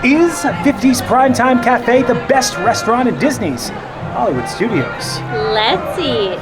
Is 50's Prime Time Café the best restaurant in Disney's Hollywood Studios? Let's see.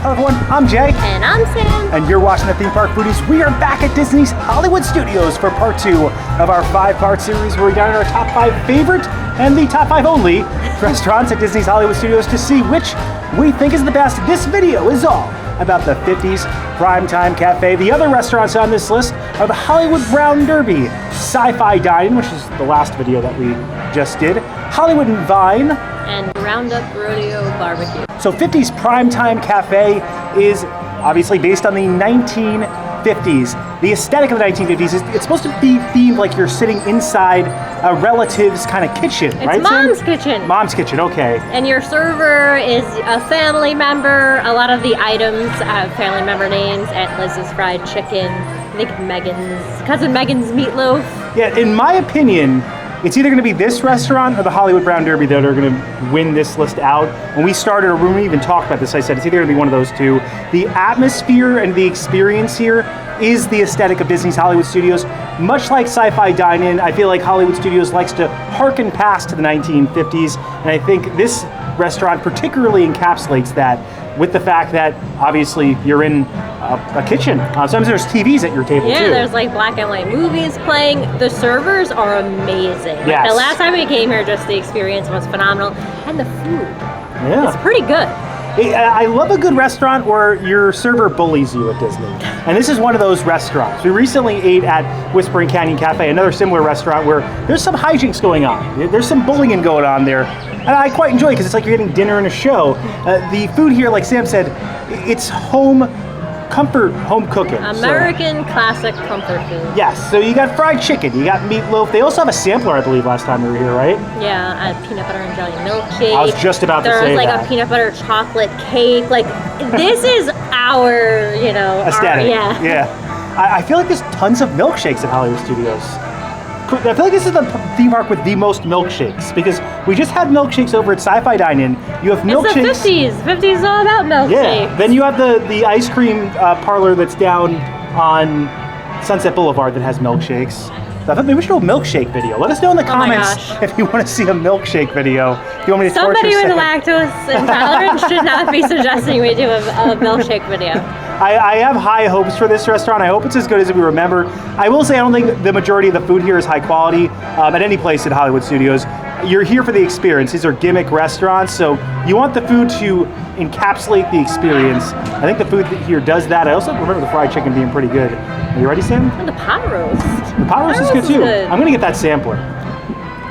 Hello everyone, I'm Jay. And I'm Sam. And you're watching the Theme Park Foodies. We are back at Disney's Hollywood Studios for part 2 of our 5-part series where we dine our top 5 favorite and the top 5 only restaurants at Disney's Hollywood Studios to see which we think is the best. This video is all about the 50's Prime Time Café. The other restaurants on this list are the Hollywood Brown Derby, Sci-Fi Dine-In, which is the last video that we just did, Hollywood and Vine, and Up Rodeo BBQ. So 50's Prime Time Café is obviously based on the 1950s. The aesthetic of the 1950s is it's supposed to be themed like you're sitting inside a relative's kind of kitchen, right? It's Mom's kitchen. Mom's kitchen, okay. And your server is a family member. A lot of the items have family member names. Aunt Liz's fried chicken. I think Cousin Megan's meatloaf. Yeah, in my opinion, it's either going to be this restaurant or the Hollywood Brown Derby that are going to win this list out. When we started, or when we even talked about this, I said it's either going to be one of those two. The atmosphere and the experience here is the aesthetic of Disney's Hollywood Studios. Much like Sci-Fi Dine-In, I feel like Hollywood Studios likes to harken past to the 1950s, and I think this restaurant particularly encapsulates that with the fact that obviously you're in a kitchen. Sometimes there's TVs at your table too. Yeah, there's like black and white movies playing. The servers are amazing. Yes. The last time we came here, just the experience was phenomenal. And the food, yeah, it's pretty good. I love a good restaurant where your server bullies you at Disney. And this is one of those restaurants. We recently ate at Whispering Canyon Cafe, another similar restaurant where there's some hijinks going on. There's some bullying going on there. And I quite enjoy it because it's like you're getting dinner and a show. The food here, like Sam said, it's home cooking. American classic comfort food. Yes, so you got fried chicken, you got meatloaf. They also have a sampler, I believe, last time we were here, right? Yeah, a peanut butter and jelly milkshake. I was just about to say that. There's like a peanut butter chocolate cake. Like, this is our, aesthetic. Yeah. I feel like there's tons of milkshakes at Hollywood Studios. I feel like this is the theme park with the most milkshakes because we just had milkshakes over at Sci-Fi Dine-In. You have milkshakes. It's the 50s. 50s is all about milkshakes. Yeah. Then you have the ice cream parlor that's down on Sunset Boulevard that has milkshakes. I thought maybe we should do a milkshake video. Let us know in the comments if you want to see a milkshake video. If you want me to Somebody with lactose intolerance should not be suggesting we do a milkshake video. I have high hopes for this restaurant. I hope it's as good as we remember. I will say I don't think the majority of the food here is high quality at any place at Hollywood Studios. You're here for the experience. These are gimmick restaurants, so you want the food to encapsulate the experience. I think the food here does that. I also remember the fried chicken being pretty good. Are you ready, Sam? And the pot roast. The pot roast is good too. I'm going to get that sampler.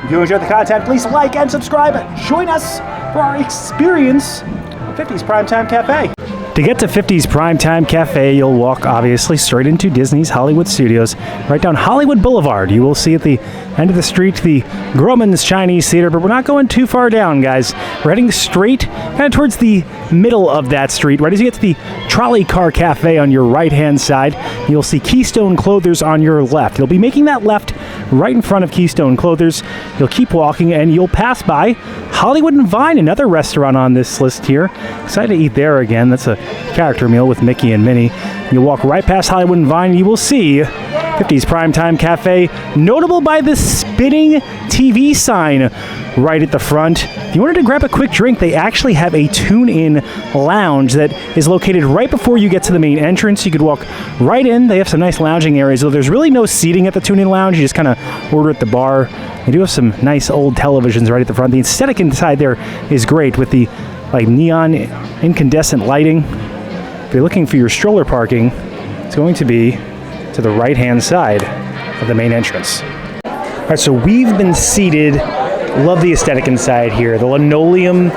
If you enjoyed the content, please like and subscribe. Join us for our experience at 50's Prime Time Café. To get to 50's Prime Time Café, you'll walk obviously straight into Disney's Hollywood Studios, right down Hollywood Boulevard. You will see at the end of the street the Grauman's Chinese Theater, but we're not going too far down, guys. We're heading straight kind of towards the middle of that street. Right as you get to the Trolley Car Cafe on your right-hand side, you'll see Keystone Clothers on your left. You'll be making that left right in front of Keystone Clothers. You'll keep walking and you'll pass by Hollywood and Vine, another restaurant on this list here. Excited to eat there again. That's a character meal with Mickey and Minnie. You'll walk right past Hollywood and Vine and you will see 50's Prime Time Café, notable by the spinning TV sign right at the front. If you wanted to grab a quick drink, they actually have a tune-in lounge that is located right before you get to the main entrance. You could walk right in. They have some nice lounging areas, though there's really no seating at the tune-in lounge. You just kind of order at the bar. They do have some nice old televisions right at the front. The aesthetic inside there is great with the neon incandescent lighting. If you're looking for your stroller parking, it's going to be to the right-hand side of the main entrance. All right, so we've been seated. Love the aesthetic inside here. The linoleum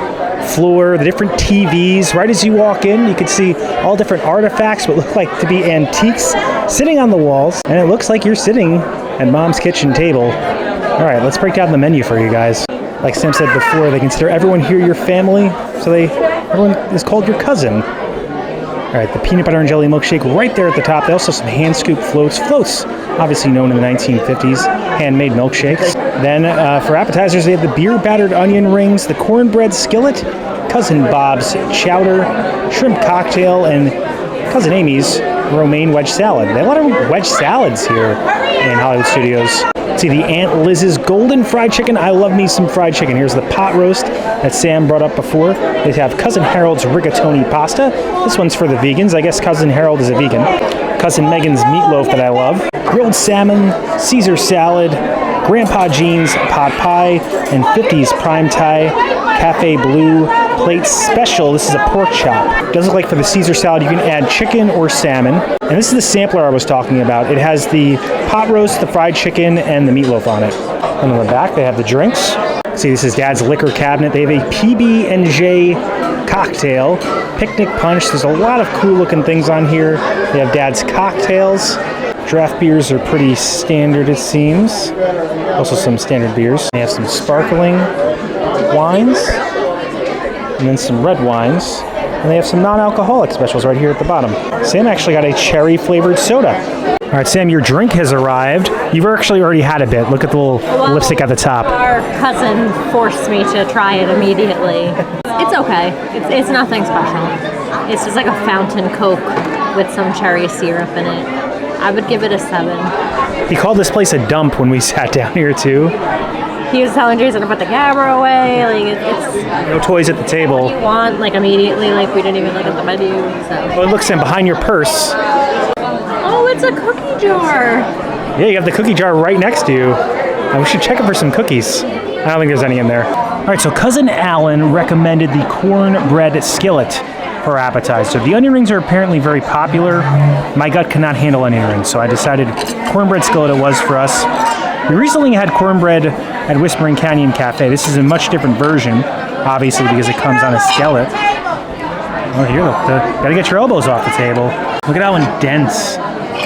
floor, the different TVs. Right as you walk in, you can see all different artifacts, what look like to be antiques, sitting on the walls. And it looks like you're sitting at Mom's kitchen table. All right, let's break down the menu for you guys. Like Sam said before, they consider everyone here your family, so everyone is called your cousin. All right, the peanut butter and jelly milkshake right there at the top. They also have some hand-scooped floats. Floats, obviously known in the 1950s, handmade milkshakes. Then for appetizers, they have the beer-battered onion rings, the cornbread skillet, Cousin Bob's chowder, shrimp cocktail, and Cousin Amy's romaine wedge salad. They have a lot of wedge salads here in Hollywood Studios. See the Aunt Liz's golden fried chicken. I love me some fried chicken. Here's the pot roast that Sam brought up before. They have Cousin Harold's rigatoni pasta. This one's for the vegans. I guess Cousin Harold is a vegan. Cousin Megan's meatloaf that I love. Grilled salmon, Caesar salad, Grandpa Jean's pot pie, and 50's Prime Time Café Blue plate special. This is a pork chop. It does look like for the Caesar salad you can add chicken or salmon. And this is the sampler I was talking about. It has the pot roast, the fried chicken, and the meatloaf on it. And on the back they have the drinks. See, this is Dad's liquor cabinet. They have a PB&J cocktail, picnic punch. There's a lot of cool looking things on here. They have Dad's cocktails. Draft beers are pretty standard, it seems. Also some standard beers. They have some sparkling wines, and then some red wines. And they have some non-alcoholic specials right here at the bottom. Sam actually got a cherry-flavored soda. All right, Sam, your drink has arrived. You've actually already had a bit. Look at the little lipstick at the top. Our cousin forced me to try it immediately. It's okay. It's nothing special. It's just like a fountain Coke with some cherry syrup in it. I would give it a 7. He called this place a dump when we sat down here, too. He was telling Jason to put the camera away. Like it's no toys at the table. You want like immediately. Like we didn't even look at the menu. So. Oh, look, Sam, behind your purse. Oh, it's a cookie jar. Yeah, you have the cookie jar right next to you. We should check it for some cookies. I don't think there's any in there. All right, so Cousin Alan recommended the cornbread skillet for appetizer. The onion rings are apparently very popular. My gut cannot handle onion rings, so I decided cornbread skillet it was for us. We recently had cornbread at Whispering Canyon Cafe. This is a much different version, obviously, because it comes on a skillet. Oh, here, look. Gotta get your elbows off the table. Look at how dense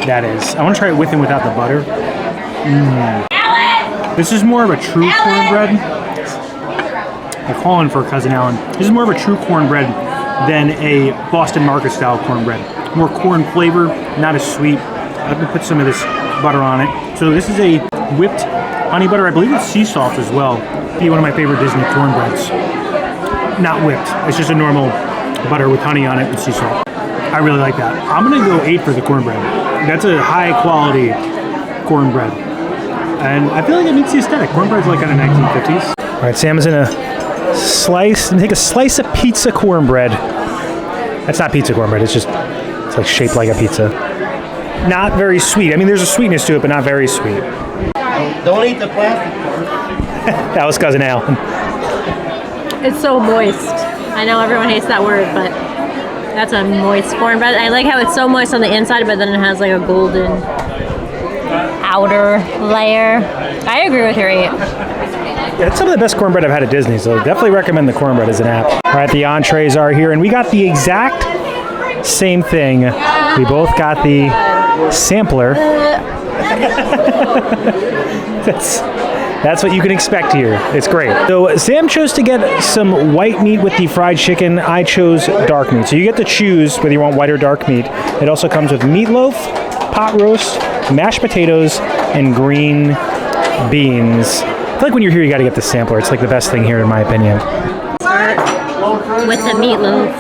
that is. I want to try it with and without the butter. This is more of a true cornbread. They're calling for Cousin Alan. This is more of a true cornbread than a Boston Market style cornbread. More corn flavor, not as sweet. I'm gonna put some of this butter on it. So this is a whipped honey butter. I believe it's sea salt as well. Be one of my favorite Disney cornbreads. Not whipped. It's just a normal butter with honey on it and sea salt. I really like that. I'm gonna go 8 for the cornbread. That's a high quality cornbread. And I feel like it meets the aesthetic. Cornbread's like kind of 1950s. All right, Sam is in a take a slice of pizza cornbread. That's not pizza cornbread. It's like shaped like a pizza. Not very sweet. I mean, there's a sweetness to it, but not very sweet. Don't eat the plastic. That was Cousin Alan. It's so moist. I know everyone hates that word, but that's a moist cornbread. I like how it's so moist on the inside, but then it has like a golden outer layer. I agree with your 8. Yeah, it's some of the best cornbread I've had at Disney, so definitely recommend the cornbread as an app. All right, the entrees are here, and we got the exact same thing. We both got the sampler. That's what you can expect here. It's great. So Sam chose to get some white meat with the fried chicken. I chose dark meat. So you get to choose whether you want white or dark meat. It also comes with meatloaf, pot roast, mashed potatoes, and green beans. I feel like when you're here, you got to get the sampler. It's like the best thing here, in my opinion. Start with the meatloaf.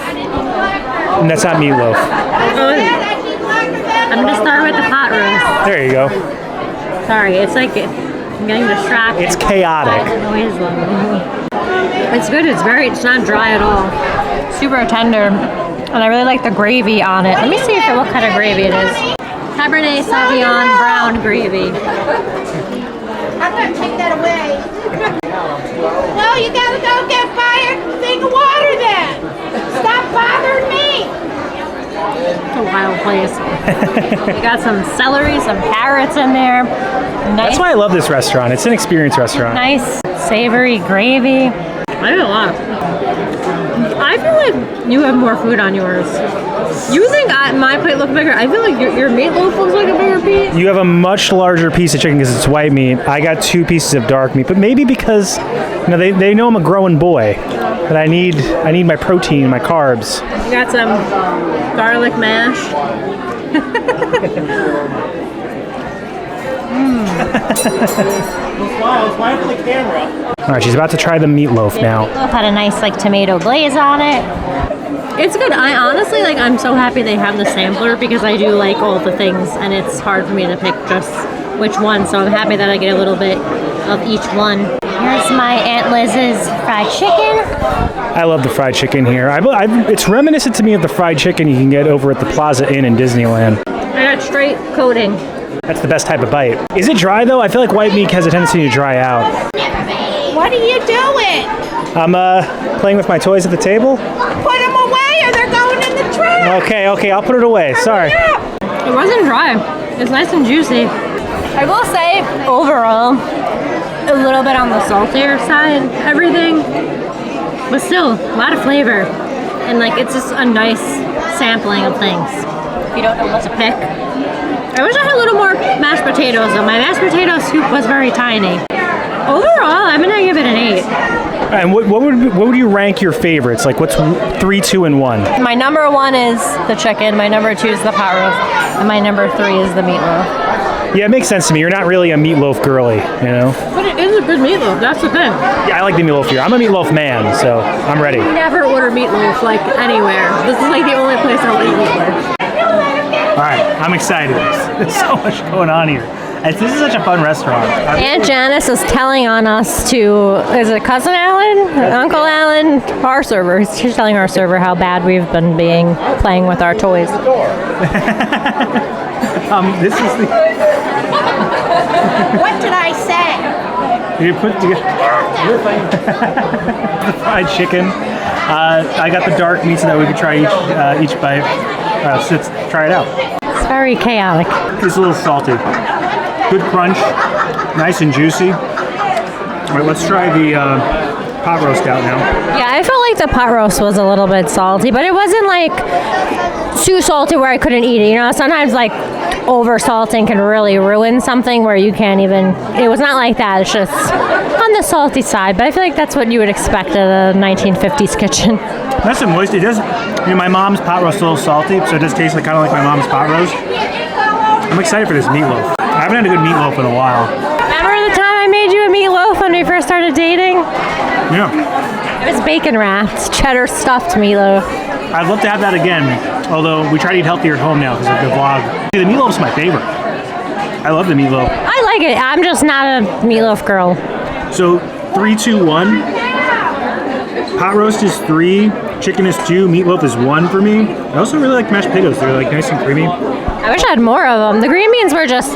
And that's not meatloaf. I'm gonna start with the pot roast. There you go. Sorry, it's like I'm getting distracted. It's chaotic. It's good. It's not dry at all. Super tender, and I really like the gravy on it. Let me see what kind of gravy it is. Cabernet Sauvignon brown gravy. I'm gonna take that away. No, you gotta go get fire thing of water then. Stop bothering me. It's a wild place. You got some celery, some carrots in there. Nice, That's why I love this restaurant. It's an experience restaurant. nice savory gravy. I did a lot. I feel like you have more food on yours. You think my plate looks bigger? I feel like your meatloaf looks like a bigger piece. You have a much larger piece of chicken because it's white meat. I got 2 pieces of dark meat, but maybe because they know I'm a growing boy, that I need my protein, my carbs. You got some garlic mash. Smile for the camera. All right, she's about to try the meatloaf now. Meatloaf had a nice like tomato glaze on it. It's good. I honestly I'm so happy they have the sampler because I do like all the things and it's hard for me to pick just which one. So I'm happy that I get a little bit of each one. Here's my Aunt Liz's fried chicken. I love the fried chicken here. It's reminiscent to me of the fried chicken you can get over at the Plaza Inn in Disneyland. I got straight coating. That's the best type of bite. Is it dry though? I feel like white meat has a tendency to dry out. What are you doing? I'm playing with my toys at the table. Put them away or they're going in the trash. Okay, I'll put it away. Sorry. It wasn't dry. It's nice and juicy. I will say, overall, a little bit on the saltier side, everything, but still a lot of flavor. And it's just a nice sampling of things. If you don't know what to pick. I wish I had a little more mashed potatoes though. My mashed potato soup was very tiny. Overall, I'm gonna give it an 8. And what would you rank your favorites? What's 3, 2, and 1? My number 1 is the chicken, my number 2 is the pot roast, and my number 3 is the meatloaf. Yeah, it makes sense to me. You're not really a meatloaf girly, you know? But it is a good meatloaf, that's the thing. Yeah, I like the meatloaf here. I'm a meatloaf man, so I'm ready. Never order meatloaf anywhere. This is the only place I'll eat meatloaf. All right, I'm excited. There's so much going on here. This is such a fun restaurant. Aunt Janice is telling on us is it Cousin Alan? Uncle Alan? Our server. She's telling our server how bad we've been playing with our toys. This is the... What did I say? You put together the fried chicken. I got the dark meat so that we could try each bite. So let's try it out. It's very chaotic. It's a little salty. Good crunch, nice and juicy. All right, let's try the pot roast out now. Yeah, I felt like the pot roast was a little bit salty, but it wasn't too salty where I couldn't eat it. You know, sometimes over salting can really ruin something where you can't even. It was not like that. It's just on the salty side, but I feel like that's what you would expect at a 1950s kitchen. Nice and moist. It does. My mom's pot roast is a little salty, so it does taste kind of like my mom's pot roast. I'm excited for this meatloaf. I haven't had a good meatloaf in a while. Remember the time I made you a meatloaf when we first started dating? Yeah. It was bacon wrapped, cheddar stuffed meatloaf. I'd love to have that again, although we try to eat healthier at home now because of the vlog. The meatloaf's my favorite. I love the meatloaf. I like it. I'm just not a meatloaf girl. So 3, 2, 1. Pot roast is 3, chicken is 2, meatloaf is 1 for me. I also really like mashed potatoes. They're nice and creamy. I wish I had more of them. The green beans were just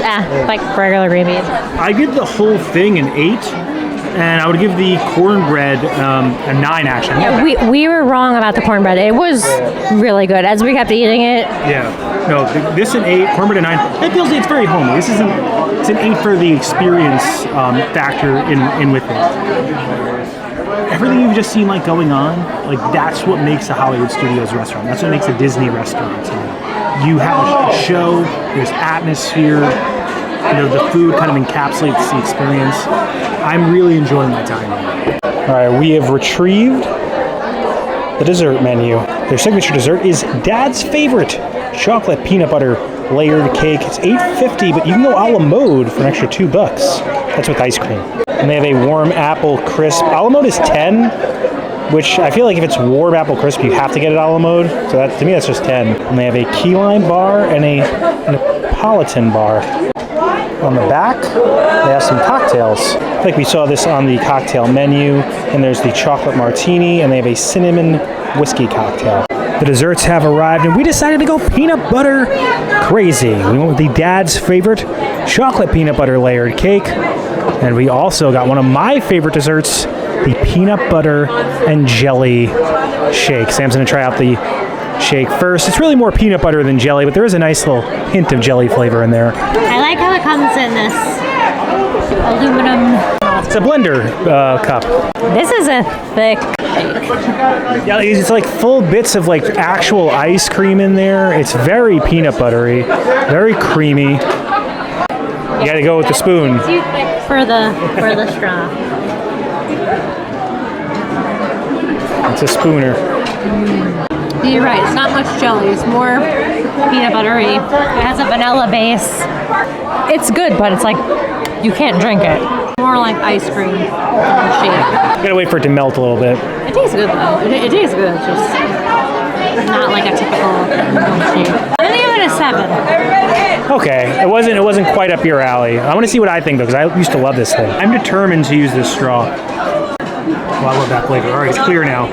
regular green beans. I give the whole thing an 8, and I would give the cornbread a 9 actually. Yeah, we were wrong about the cornbread. It was really good as we kept eating it. Yeah. No, this an 8, cornbread a 9. It feels it's very homey. It's an 8 for the experience factor in with it. Everything you've just seen going on, that's what makes a Hollywood Studios restaurant. That's what makes a Disney restaurant. You have a show, there's atmosphere, the food kind of encapsulates the experience. I'm really enjoying my time here. All right, we have retrieved the dessert menu. Their signature dessert is Dad's favorite, chocolate peanut butter layered cake. It's $8.50, but you can go a la mode for an extra $2. That's with ice cream. And they have a warm apple crisp. A la mode is 10, which I feel like if it's warm apple crisp, you have to get it a la mode. So that, to me, that's just 10. And they have a key lime bar and a Neapolitan bar. On the back, they have some cocktails. I think we saw this on the cocktail menu. And there's the chocolate martini, and they have a cinnamon whiskey cocktail. The desserts have arrived, and we decided to go peanut butter crazy. We went with the Dad's favorite chocolate peanut butter layered cake. And we also got one of my favorite desserts, the peanut butter and jelly shake. Sam's going to try out the shake first. It's really more peanut butter than jelly, but there is a nice little hint of jelly flavor in there. I like how it comes in this aluminum. It's a blender cup. This is a thick Yeah, it's full bits of actual ice cream in there. It's very peanut buttery, very creamy. You got to go with the spoon. Too thick for the straw. It's a spooner. You're right, it's not much jelly. It's more peanut buttery. It has a vanilla base. It's good, but it's like, you can't drink it. More like ice cream in the shake. Gotta wait for it to melt a little bit. It tastes good though. It tastes good. It's just not like a typical milkshake. I'm gonna give it a 7. Okay, it wasn't quite up your alley. I want to see what I think though, because I used to love this thing. I'm determined to use this straw. Oh, I love that flavor. All right, it's clear now.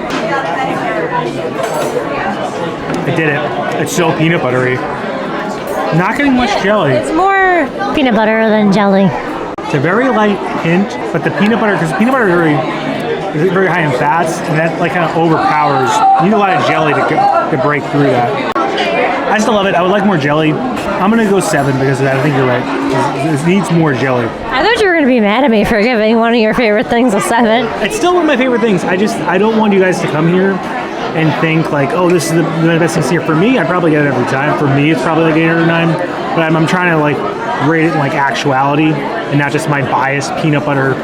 I did it. It's so peanut buttery. Not getting much jelly. It's more peanut butter than jelly. It's a very light hint, but the peanut butter, because peanut butter is very high in fats, and that like kind of overpowers. You need a lot of jelly to break through that. I still love it. I would like more jelly. I'm gonna go 7 because I think you're right. It needs more jelly. I thought you were gonna be mad at me for giving one of your favorite things a 7. It's still one of my favorite things. I don't want you guys to come here and think like, oh, this is the best thing here. For me, I probably get it every time. For me, it's probably like 8 or 9. But I'm trying to like rate it in like actuality and not just my biased peanut butter,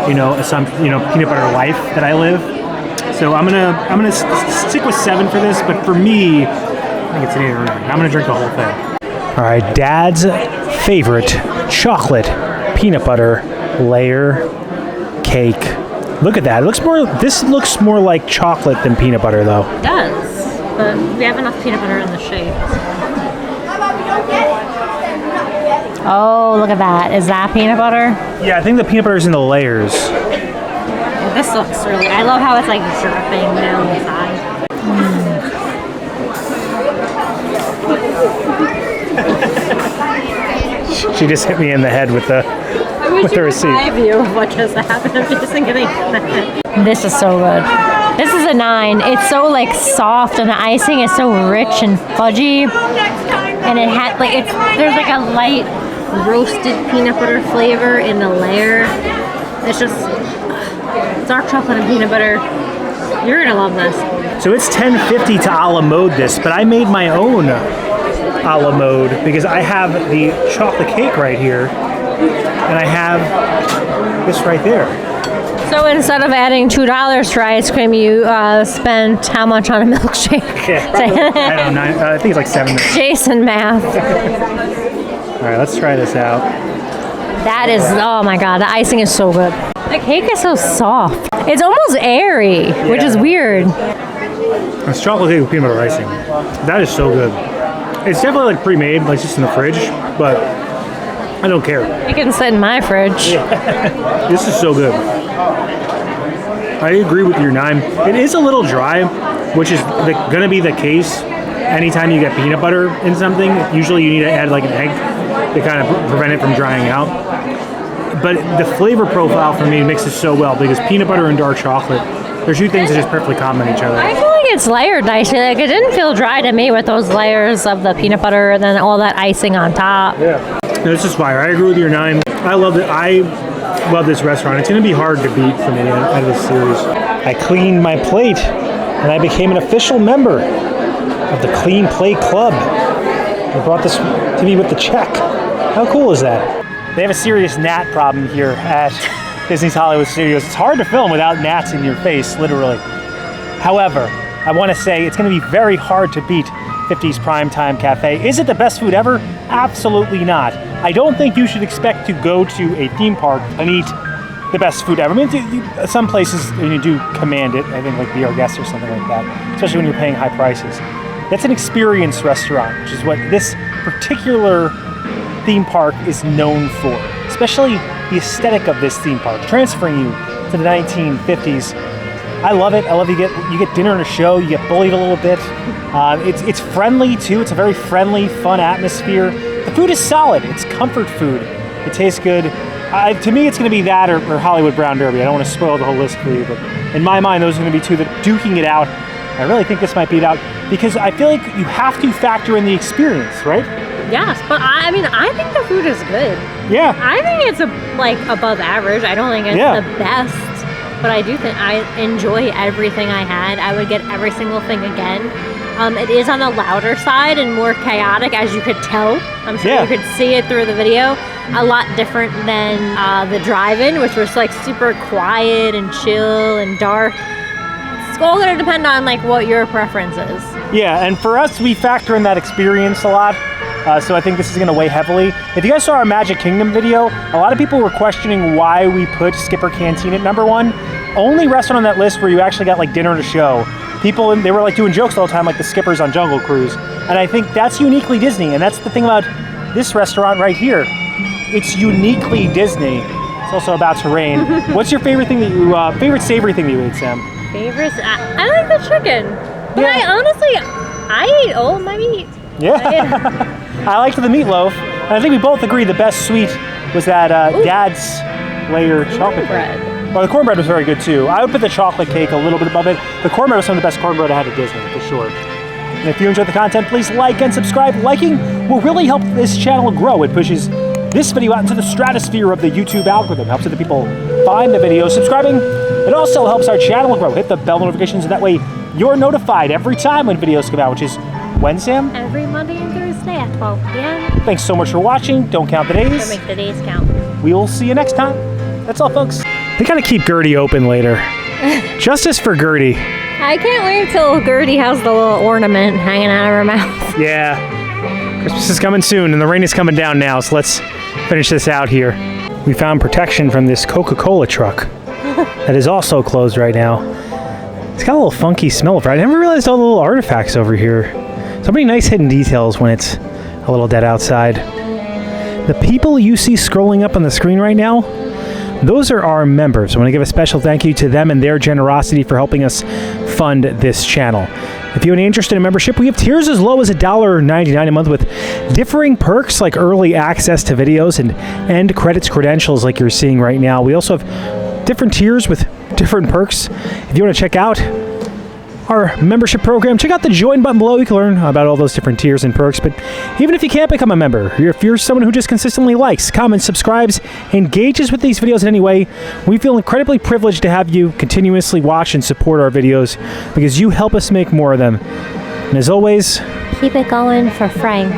peanut butter life that I live. So I'm gonna stick with 7 for this. But for me, I think it's an 8 or 9. I'm gonna drink the whole thing. All right, Dad's favorite chocolate peanut butter layer cake. Look at that. This looks more like chocolate than peanut butter though. It does, but we have enough peanut butter in the shake. Oh, look at that. Is that peanut butter? Yeah, I think the peanut butter's in the layers. This looks really, I love how it's like dripping down the side. She just hit me in the head with the receipt. My view of what just happened. I'm just thinking this is so good. This is a 9. It's so like soft, and the icing is so rich and fudgy, and it had like there's like a light roasted peanut butter flavor in the layer. It's just dark chocolate and peanut butter. You're gonna love this. So it's $10.50 to a la mode this, but I made my own a la mode because I have the chocolate cake right here, and I have this right there. So instead of adding $2 for ice cream, you spent how much on a milkshake? Yeah, I don't know. I think it's like 7. Jason math. All right, let's try this out. That is, oh my god, the icing is so good. The cake is so soft. It's almost airy, which is weird. It's chocolate cake with peanut butter icing. That is so good. It's definitely like pre-made, like just in the fridge, but I don't care. It can sit in my fridge. Yeah. This is so good. I agree with your 9. It is a little dry, which is going to be the case anytime you get peanut butter in something. Usually you need to add like an egg to kind of prevent it from drying out. But the flavor profile for me mixes so well because peanut butter and dark chocolate, they're two things that just perfectly complement each other. I feel like it's layered nicely. Like it didn't feel dry to me with those layers of the peanut butter and then all that icing on top. Yeah. This is fire. I agree with your 9. I love it. I love this restaurant. It's going to be hard to beat for me out of this series. I cleaned my plate and I became an official member of the Clean Plate Club. They brought this to me with the check. How cool is that? They have a serious gnat problem here at Disney's Hollywood Studios. It's hard to film without gnats in your face, literally. However, I want to say it's going to be very hard to beat 50's Prime Time Café. Is it the best food ever? Absolutely not. I don't think you should expect to go to a theme park and eat the best food ever. I mean, some places you do command it, I think like Be Our Guest or something like that, especially when you're paying high prices. That's an experience restaurant, which is what this particular theme park is known for, especially the aesthetic of this theme park, transferring you to the 1950s. I love it. I love you get dinner and a show. You get bullied a little bit. It's friendly too. It's a very friendly, fun atmosphere. The food is solid. It's comfort food. It tastes good. To me, it's going to be that or Hollywood Brown Derby. I don't want to spoil the whole list for you, but in my mind, those are going to be two that duking it out. I really think this might beat out because I feel like you have to factor in the experience, right? Yes, but I think the food is good. Yeah. I think it's above average. I don't think it's the best, but I do think I enjoy everything I had. I would get every single thing again. It is on the louder side and more chaotic, as you could tell. I'm sure you could see it through the video. A lot different than the drive-in, which was like super quiet and chill and dark. It's all gonna depend on like what your preference is. Yeah, and for us, we factor in that experience a lot. So I think this is going to weigh heavily. If you guys saw our Magic Kingdom video, a lot of people were questioning why we put Skipper Canteen at #1. Only restaurant on that list where you actually got like dinner to show. People, they were like doing jokes all the time, like the Skippers on Jungle Cruise. And I think that's uniquely Disney. And that's the thing about this restaurant right here. It's uniquely Disney. It's also about to rain. What's your favorite thing that you, favorite savory thing that you ate, Sam? Favorites? I like the chicken. But Yeah. I honestly, I ate all of my meat. Yeah. I liked the meatloaf. And I think we both agree the best sweet was that Dad's layer chocolate Cornbread. cake. Well, the cornbread was very good too. I would put the chocolate cake a little bit above it. The cornbread was some of the best cornbread I had at Disney, for sure. And if you enjoyed the content, please like and subscribe. Liking will really help this channel grow. It pushes this video out into the stratosphere of the YouTube algorithm. Helps other people find the video. Subscribing, it also helps our channel grow. Hit the bell notifications so that way you're notified every time when videos come out, which is when, Sam? Every Monday and Thursday at 12 p.m. Thanks so much for watching. Don't count the to days. make the days count. We will see you next time. That's all, folks. They gotta keep Gertie open later. Justice for Gertie. I can't wait till Gertie has the little ornament hanging out of her mouth. Yeah. Christmas is coming soon, and the rain is coming down now, so let's finish this out here. We found protection from this Coca-Cola truck that is also closed right now. It's got a little funky smell, right? I never realized all the little artifacts over here. So many nice hidden details when it's a little dead outside. The people you see scrolling up on the screen right now, those are our members. I want to give a special thank you to them and their generosity for helping us fund this channel. If you have any interest in a membership, we have tiers as low as $1.99 a month with differing perks like early access to videos and end credits credentials like you're seeing right now. We also have different tiers with different perks. If you want to check out our membership program, check out the join button below. You can learn about all those different tiers and perks. But even if you can't become a member, if you're someone who just consistently likes, comments, subscribes, engages with these videos in any way, we feel incredibly privileged to have you continuously watch and support our videos because you help us make more of them. And as always, Keep it going for Frank.